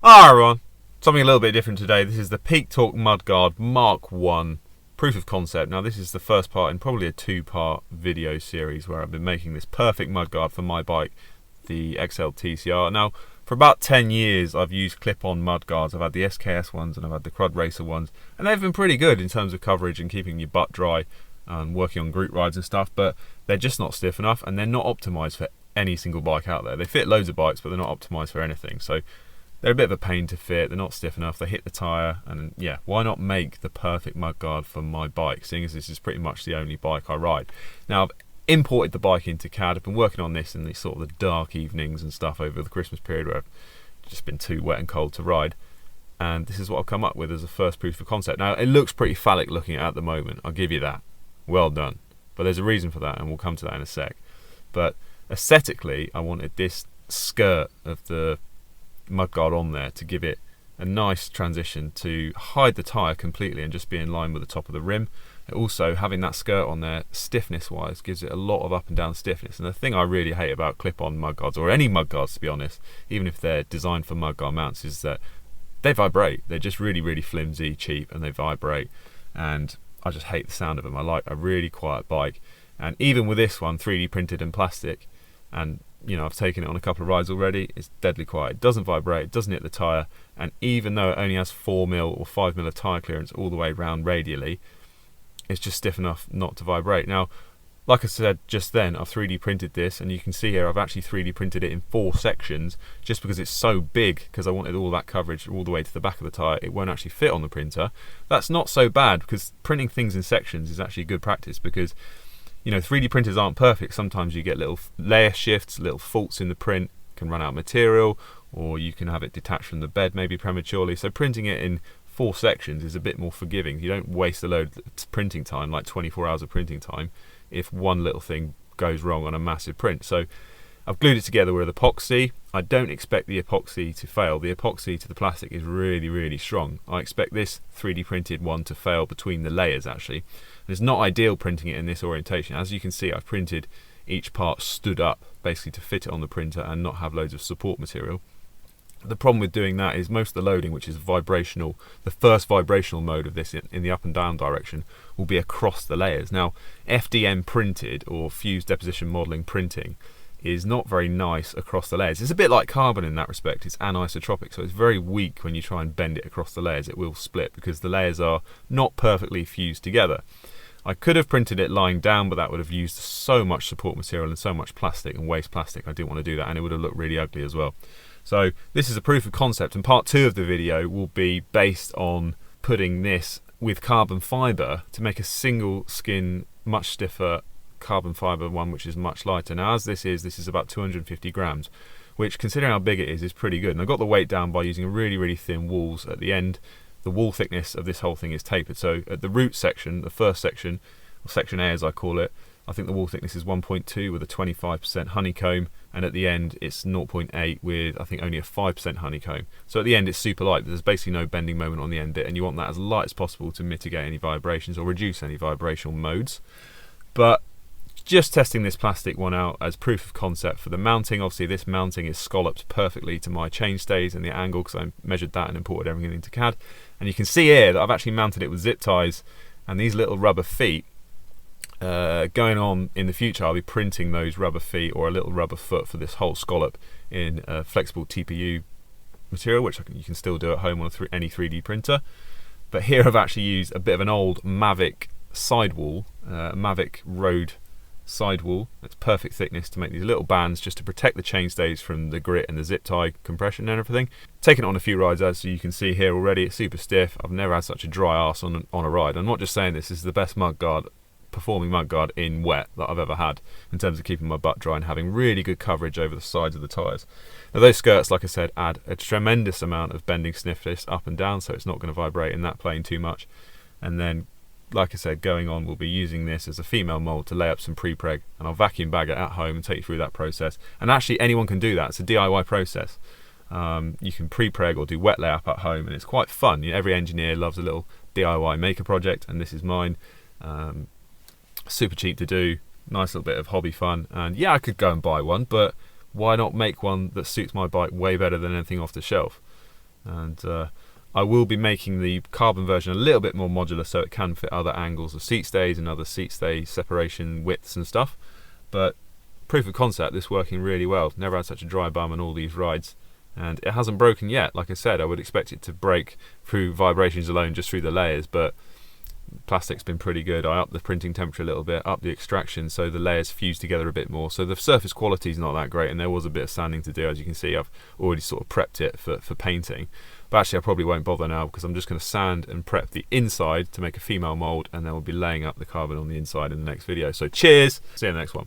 Hi everyone, something a little bit different today. This is the Peak Torque Mudguard Mark 1 proof of concept. Now this is the first part in probably a two-part video series where I've been making this perfect mudguard for my bike, the XL TCR. Now for about 10 years I've used clip-on mudguards. I've had the SKS ones and I've had the Crud Racer ones, and they've been pretty good in terms of coverage and keeping your butt dry and working on group rides and stuff, but they're just not stiff enough and they're not optimised for any single bike out there. They fit loads of bikes but they're not optimised for anything. So they're a bit of a pain to fit, they're not stiff enough, they hit the tyre, and yeah, why not make the perfect mudguard for my bike, seeing as this is pretty much the only bike I ride. Now I've imported the bike into CAD, I've been working on this in these sort of the dark evenings and stuff over the Christmas period where I've just been too wet and cold to ride, and this is what I've come up with as a first proof of concept. Now it looks pretty phallic looking at the moment, I'll give you that, well done, but there's a reason for that and we'll come to that in a sec. But aesthetically I wanted this skirt of the mudguard on there to give it a nice transition to hide the tyre completely and just be in line with the top of the rim. Also having that skirt on there stiffness wise gives it a lot of up and down stiffness, and the thing I really hate about clip-on mudguards, or any mudguards to be honest, even if they're designed for mudguard mounts, is that they vibrate. They're just really flimsy, cheap, and they vibrate, and I just hate the sound of them. I like a really quiet bike, and even with this one 3D printed in plastic, and you know, I've taken it on a couple of rides already, it's deadly quiet, it doesn't vibrate, it doesn't hit the tyre, and even though it only has 4mm or 5mm of tyre clearance all the way round radially, it's just stiff enough not to vibrate. Now, like I said just then, I've 3D printed this, and you can see here I've actually 3D printed it in 4 sections, just because it's so big, because I wanted all that coverage all the way to the back of the tyre, it won't actually fit on the printer. That's not so bad, because printing things in sections is actually good practice, because you know, 3D printers aren't perfect. Sometimes you get little layer shifts, little faults in the print, can run out of material, or you can have it detached from the bed maybe prematurely. So printing it in 4 sections is a bit more forgiving. You don't waste a load of printing time, like 24 hours of printing time, if one little thing goes wrong on a massive print. So I've glued it together with epoxy. I don't expect the epoxy to fail. The epoxy to the plastic is really strong. I expect this 3D printed one to fail between the layers actually. It's not ideal printing it in this orientation. As you can see, I've printed each part stood up basically to fit it on the printer and not have loads of support material. The problem with doing that is most of the loading, which is vibrational, the first vibrational mode of this in the up and down direction, will be across the layers. Now FDM printed, or fused deposition modelling printing, is not very nice across the layers. It's a bit like carbon in that respect. It's anisotropic, so it's very weak when you try and bend it across the layers. It will split because the layers are not perfectly fused together. I could have printed it lying down, but that would have used so much support material and so much plastic and waste plastic. I didn't want to do that, and it would have looked really ugly as well. So this is a proof of concept, and part 2 of the video will be based on putting this with carbon fibre to make a single skin, much stiffer carbon fibre one, which is much lighter. Now as this is about 250 grams, which considering how big it is pretty good. And I got the weight down by using really thin walls at the end. The wall thickness of this whole thing is tapered, so at the root section, the first section, or section A as I call it, I think the wall thickness is 1.2 with a 25% honeycomb, and at the end it's 0.8 with I think only a 5% honeycomb. So at the end it's super light, but there's basically no bending moment on the end bit, and you want that as light as possible to mitigate any vibrations or reduce any vibrational modes. But just testing this plastic one out as proof of concept for the mounting. Obviously this mounting is scalloped perfectly to my chainstays and the angle, because I measured that and imported everything into CAD. And you can see here that I've actually mounted it with zip ties and these little rubber feet. Going on in the future I'll be printing those rubber feet or a little rubber foot for this whole scallop in flexible TPU material, which you can still do at home on any 3D printer. But here I've actually used a bit of an old Mavic sidewall, Mavic Road sidewall. It's perfect thickness to make these little bands just to protect the chainstays from the grit and the zip tie compression and everything. Taken it on a few rides, as you can see here already. It's super stiff. I've never had such a dry arse on a ride. I'm not just saying this is the best mudguard, performing mudguard in wet that I've ever had in terms of keeping my butt dry and having really good coverage over the sides of the tyres. Now those skirts, like I said, add a tremendous amount of bending stiffness up and down, so it's not going to vibrate in that plane too much. And then like I said, going on, we'll be using this as a female mould to lay up some pre-preg, and I'll vacuum bag it at home and take you through that process. And actually anyone can do that. It's a DIY process. You can pre-preg or do wet layup at home, and it's quite fun. You know, every engineer loves a little DIY maker project, and this is mine. super cheap to do, nice little bit of hobby fun, and yeah, I could go and buy one, but why not make one that suits my bike way better than anything off the shelf? And I will be making the carbon version a little bit more modular so it can fit other angles of seat stays and other seat stay separation widths and stuff. But proof of concept, this working really well. Never had such a dry bum on all these rides, and it hasn't broken yet. Like I said, I would expect it to break through vibrations alone, just through the layers, but plastic's been pretty good. I upped the printing temperature a little bit, upped the extraction, so the layers fuse together a bit more. So the surface quality is not that great, and there was a bit of sanding to do. As you can see, I've already sort of prepped it for painting. But actually I probably won't bother now, because I'm just going to sand and prep the inside to make a female mould, and then we'll be laying up the carbon on the inside in the next video. So cheers, see you in the next one.